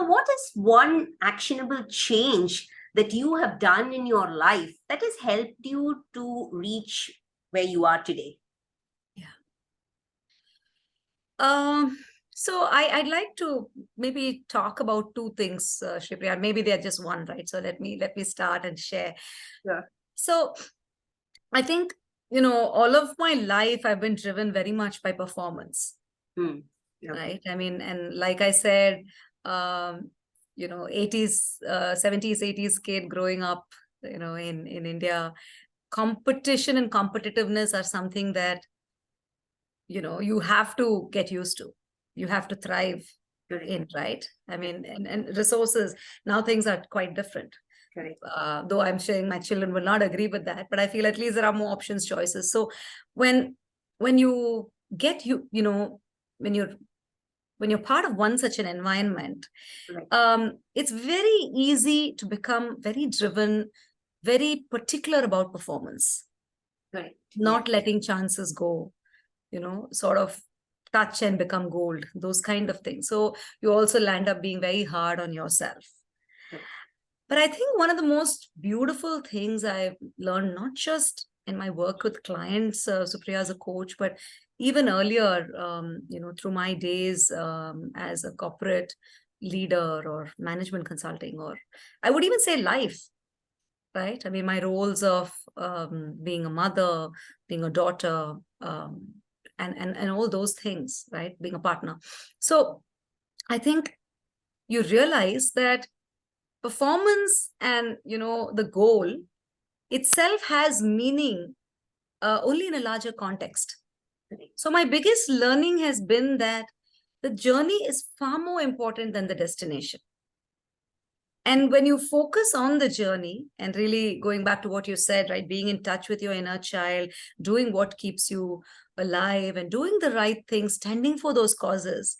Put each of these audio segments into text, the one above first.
what is one actionable change that you have done in your life that has helped you to reach where you are today? So I'd like to maybe talk about two things, Shripriya. Maybe they're just one, right? So let me start and share. Yeah. So I think, all of my life I've been driven very much by performance, Okay. right? I mean, and like I said, 80s, 70s, 80s kid growing up, in India, competition and competitiveness are something that, you have to get used to. You have to thrive Correct. in, right? I mean, and resources, now things are quite different. Correct. Though I'm saying my children will not agree with that, but I feel at least there are more options, choices. So when you get, when you're part of one such an environment, Correct. it's very easy to become very driven, very particular about performance, Correct. not letting chances go, sort of touch and become gold, those kind of things. So you also land up being very hard on yourself. Correct. But I think one of the most beautiful things I've learned, not just in my work with clients, Supriya, as a coach, but even earlier, through my days as a corporate leader or management consulting, or I would even say life, right? I mean, my roles of being a mother, being a daughter, and all those things, right? Being a partner. So I think you realize that performance and, the goal itself has meaning only in a larger context. So my biggest learning has been that the journey is far more important than the destination. And when you focus on the journey, and really going back to what you said, right, being in touch with your inner child, doing what keeps you alive and doing the right thing, standing for those causes,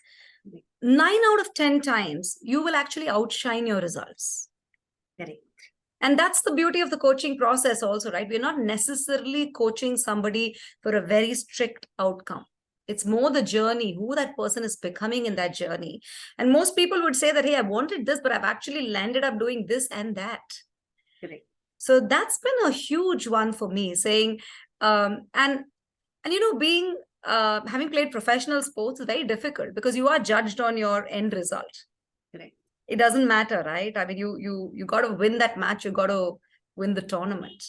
9 out of 10 times, you will actually outshine your results. Correct. And that's the beauty of the coaching process also, right? We're not necessarily coaching somebody for a very strict outcome. It's more the journey, who that person is becoming in that journey. And most people would say that, hey, I wanted this, but I've actually landed up doing this and that. Correct. So that's been a huge one for me, saying, and being, having played professional sports is very difficult because you are judged on your end result. Correct. It doesn't matter, right? I mean, you got to win that match. You got to win the tournament.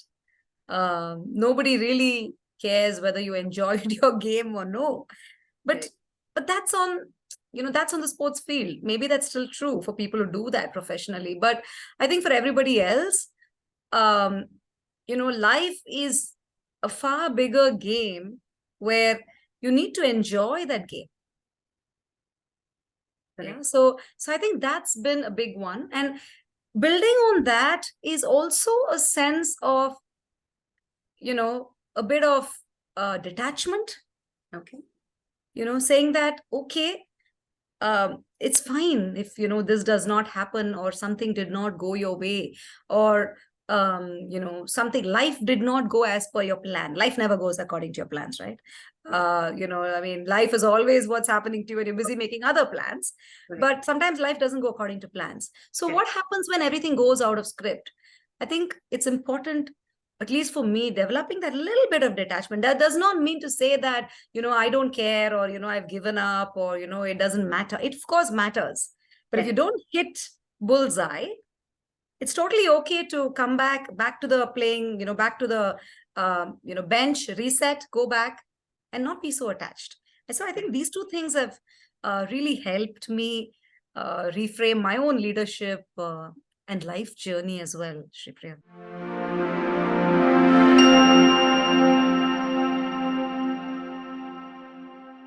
Nobody really cares whether you enjoyed your game or no. But that's on, that's on the sports field. Maybe that's still true for people who do that professionally. But I think for everybody else, life is a far bigger game where you need to enjoy that game. Yeah. So I think that's been a big one. And building on that is also a sense of, a bit of detachment. Okay. Saying that, okay, it's fine if, this does not happen, or something did not go your way, or, something, life did not go as per your plan. Life never goes according to your plans, right? I mean, life is always what's happening to you and you're busy making other plans. Correct. But sometimes life doesn't go according to plans. So Correct. what happens when everything goes out of script? I think it's important, at least for me, developing that little bit of detachment. That does not mean to say that, I don't care, or, I've given up, or, it doesn't matter. It of course matters. But if you don't hit bullseye, it's totally okay to come back to the playing, back to the, bench, reset, go back, and not be so attached. And so I think these two things have really helped me reframe my own leadership and life journey as well, Shripriya.